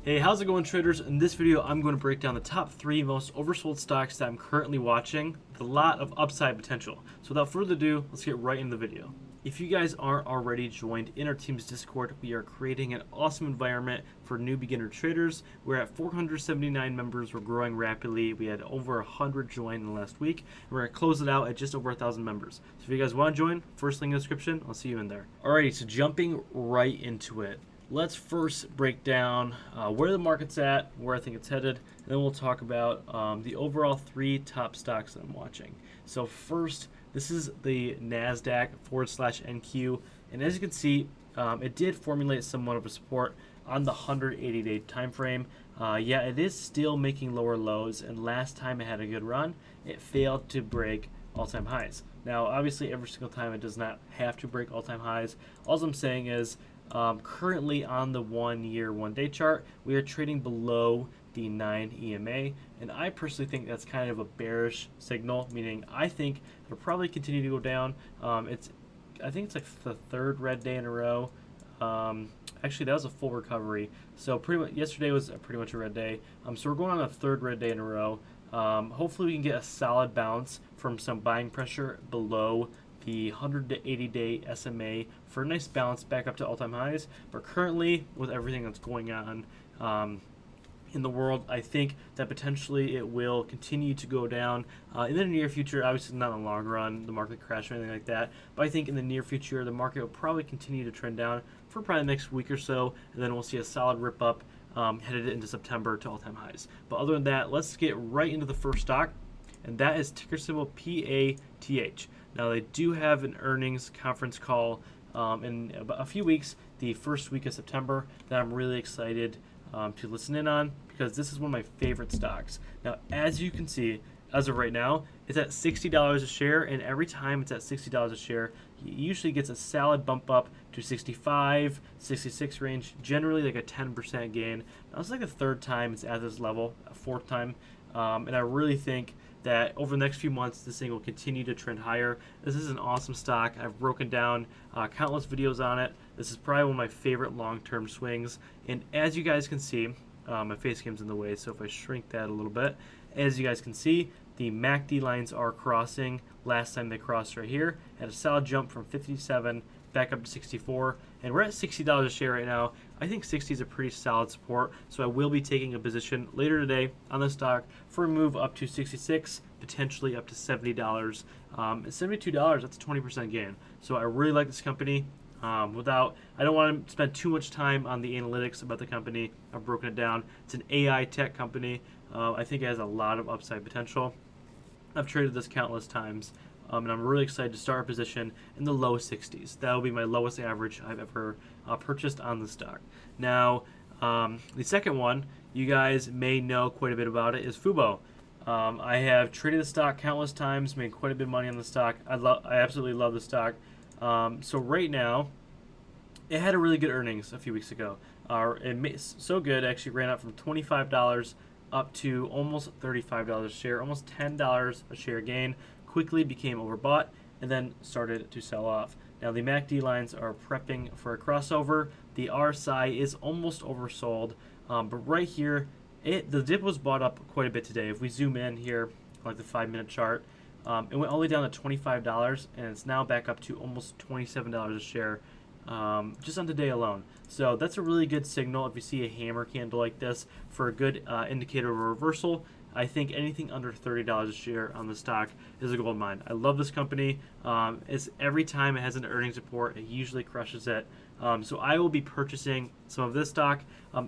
Hey, how's it going, traders? In this video, I'm going to break down the top 3 most oversold stocks that I'm currently watching with a lot of upside potential. So without further ado, let's get right into the video. If you guys aren't already joined in our team's Discord, we are creating an awesome environment for new beginner traders. We're at 479 members. We're growing rapidly. We had over 100 join in the last week. And we're going to close it out at just over 1,000 members. So if you guys want to join, first link in the description. I'll see you in there. Alrighty, so jumping right into it. Let's first break down where the market's at, where I think it's headed, and then we'll talk about the overall 3 top stocks that I'm watching. So first, this is the NASDAQ/NQ, and as you can see, it did formulate somewhat of a support on the 180-day time frame. Yeah, it is still making lower lows, and last time it had a good run, it failed to break all-time highs. Now, obviously, every single time it does not have to break all-time highs. All I'm saying is, currently on the 1-year, 1-day chart, we are trading below the 9 EMA, and I personally think that's kind of a bearish signal, meaning I think it'll probably continue to go down. I think it's like the 3rd red day in a row. Actually, that was a full recovery. So pretty much yesterday was pretty much a red day. So we're going on a 3rd red day in a row. Hopefully we can get a solid bounce from some buying pressure below the 180-day SMA for a nice bounce back up to all-time highs. But currently, with everything that's going on in the world, I think that potentially it will continue to go down in the near future. Obviously, not in the long run, the market crash or anything like that. But I think in the near future, the market will probably continue to trend down for probably the next week or so, and then we'll see a solid rip up headed into September to all-time highs. But other than that, let's get right into the first stock, and that is ticker symbol PATH. Now, they do have an earnings conference call in about a few weeks, the first week of September, that I'm really excited to listen in on, because this is one of my favorite stocks. Now, as you can see, as of right now, it's at $60 a share, and every time it's at $60 a share, it usually gets a solid bump up to 65, 66 range, generally like a 10% gain. Now, it's like the 3rd time it's at this level, a 4th time, and I really think that over the next few months, this thing will continue to trend higher. This is an awesome stock. I've broken down countless videos on it. This is probably one of my favorite long-term swings. And as you guys can see, my face cam's in the way, so if I shrink that a little bit, as you guys can see, the MACD lines are crossing. Last time they crossed right here, had a solid jump from 57 back up to 64, and we're at $60 a share right now. I think 60 is a pretty solid support, so I will be taking a position later today on the stock for a move up to 66, potentially up to $70. And $72, that's a 20% gain. So I really like this company. I don't want to spend too much time on the analytics about the company. I've broken it down. It's an AI tech company. I think it has a lot of upside potential. I've traded this countless times. And I'm really excited to start a position in the low 60s. That will be my lowest average I've ever purchased on the stock. Now, the second one, you guys may know quite a bit about it, is Fubo. I have traded the stock countless times, made quite a bit of money on the stock. I absolutely love the stock. So right now, it had a really good earnings a few weeks ago. It made so good, it actually ran up from $25 up to almost $35 a share, almost $10 a share gain. Quickly became overbought and then started to sell off. Now the MACD lines are prepping for a crossover. The RSI is almost oversold, but right here, the dip was bought up quite a bit today. If we zoom in here, like the 5-minute chart, it went all the way down to $25, and it's now back up to almost $27 a share, just on today alone. So that's a really good signal if you see a hammer candle like this for a good indicator of a reversal. I think anything under $30 a share on the stock is a gold mine. I love this company. Every time it has an earnings report, it usually crushes it. So I will be purchasing some of this stock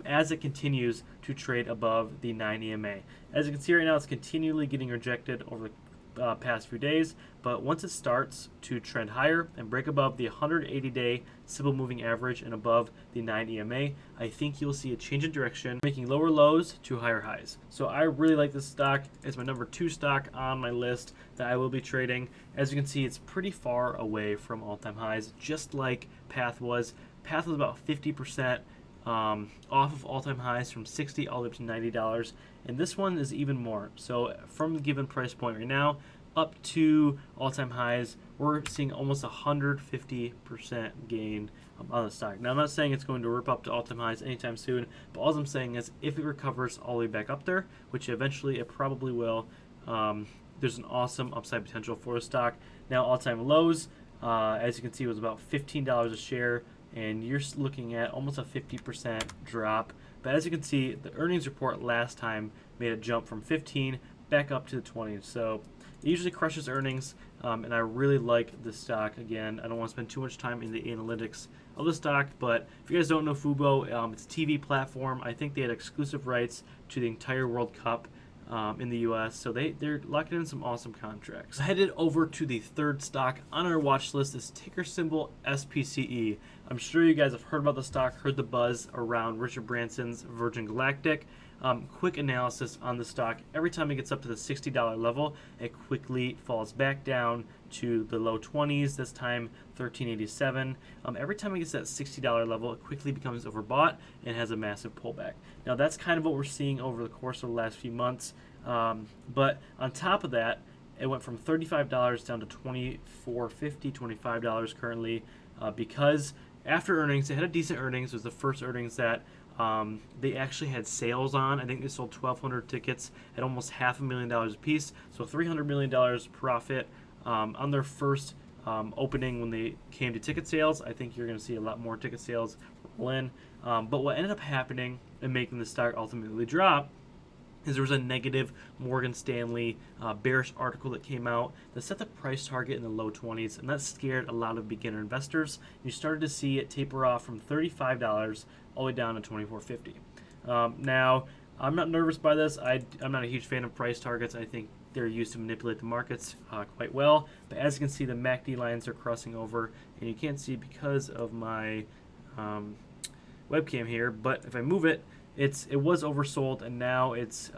as it continues to trade above the 9 EMA. As you can see right now, it's continually getting rejected over the past few days, but once it starts to trend higher and break above the 180-day simple moving average and above the 9 EMA, I think you'll see a change in direction, making lower lows to higher highs. So I really like this stock. It's my number 2 stock on my list that I will be trading. As you can see, it's pretty far away from all-time highs, just like Path was. Path was about 50% off of all-time highs from $60 all the way up to $90, and this one is even more. So from the given price point right now up to all-time highs, we're seeing almost 150% gain on the stock. Now, I'm not saying it's going to rip up to all-time highs anytime soon, but all I'm saying is if it recovers all the way back up there, which eventually it probably will, there's an awesome upside potential for the stock. Now, all-time lows, as you can see, was about $15 a share, and you're looking at almost a 50% drop. But as you can see, the earnings report last time made a jump from 15 back up to the 20s. So it usually crushes earnings, and I really like the stock. Again, I don't want to spend too much time in the analytics of the stock, but if you guys don't know Fubo, it's a TV platform. I think they had exclusive rights to the entire World Cup in the U.S., so they're locking in some awesome contracts. Headed over to the third stock on our watch list is ticker symbol SPCE. I'm sure you guys have heard about the stock, heard the buzz around Richard Branson's Virgin Galactic. Quick analysis on the stock. Every time it gets up to the $60 level, it quickly falls back down to the low 20s, this time $13.87. Every time it gets to that $60 level, it quickly becomes overbought and has a massive pullback. Now, that's kind of what we're seeing over the course of the last few months. But on top of that, it went from $35 down to $24.50, $25 currently, because after earnings, it had a decent earnings. It was the first earnings that they actually had sales on. I think they sold 1,200 tickets at almost $500,000 a piece, so $300 million profit on their first opening when they came to ticket sales. I think you're going to see a lot more ticket sales roll in. But what ended up happening and making the stock ultimately drop is there was a negative Morgan Stanley bearish article that came out that set the price target in the low 20s, and that scared a lot of beginner investors. You started to see it taper off from $35 all the way down to $24.50. Now, I'm not nervous by this. I'm not a huge fan of price targets. I think they're used to manipulate the markets quite well. But as you can see, the MACD lines are crossing over, and you can't see because of my webcam here. But if I move it, it was oversold, and now it's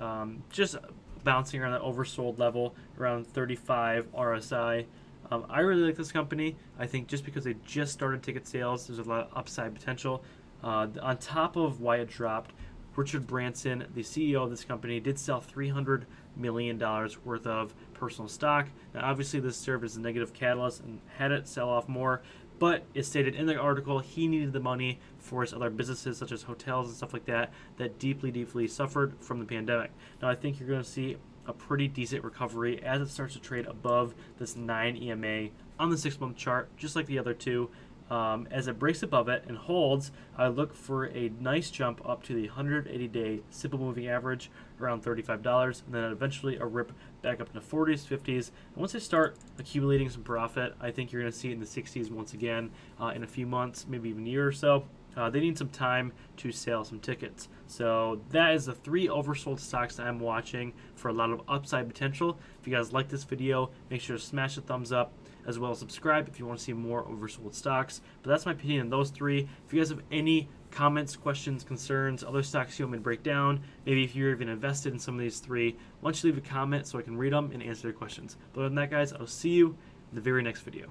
just bouncing around that oversold level around 35 RSI. I really like this company. I think just because they just started ticket sales, there's a lot of upside potential. On top of why it dropped, Richard Branson, the CEO of this company, did sell $300 million worth of personal stock. Now, obviously, this served as a negative catalyst and had it sell off more, but it stated in the article he needed the money for his other businesses, such as hotels and stuff like that, that deeply, deeply suffered from the pandemic. Now, I think you're going to see a pretty decent recovery as it starts to trade above this 9 EMA on the 6-month chart, just like the other two. As it breaks above it and holds, I look for a nice jump up to the 180-day simple moving average around $35, and then eventually a rip back up in the 40s, 50s. And once they start accumulating some profit, I think you're going to see it in the 60s once again in a few months, maybe even a year or so. They need some time to sell some tickets. So that is the 3 oversold stocks that I'm watching for a lot of upside potential. If you guys like this video, make sure to smash the thumbs up, as well as subscribe if you want to see more oversold stocks. But that's my opinion on those 3. If you guys have any comments, questions, concerns, other stocks you want me to break down, maybe if you're even invested in some of these 3, why don't you leave a comment so I can read them and answer your questions. But other than that, guys, I'll see you in the very next video.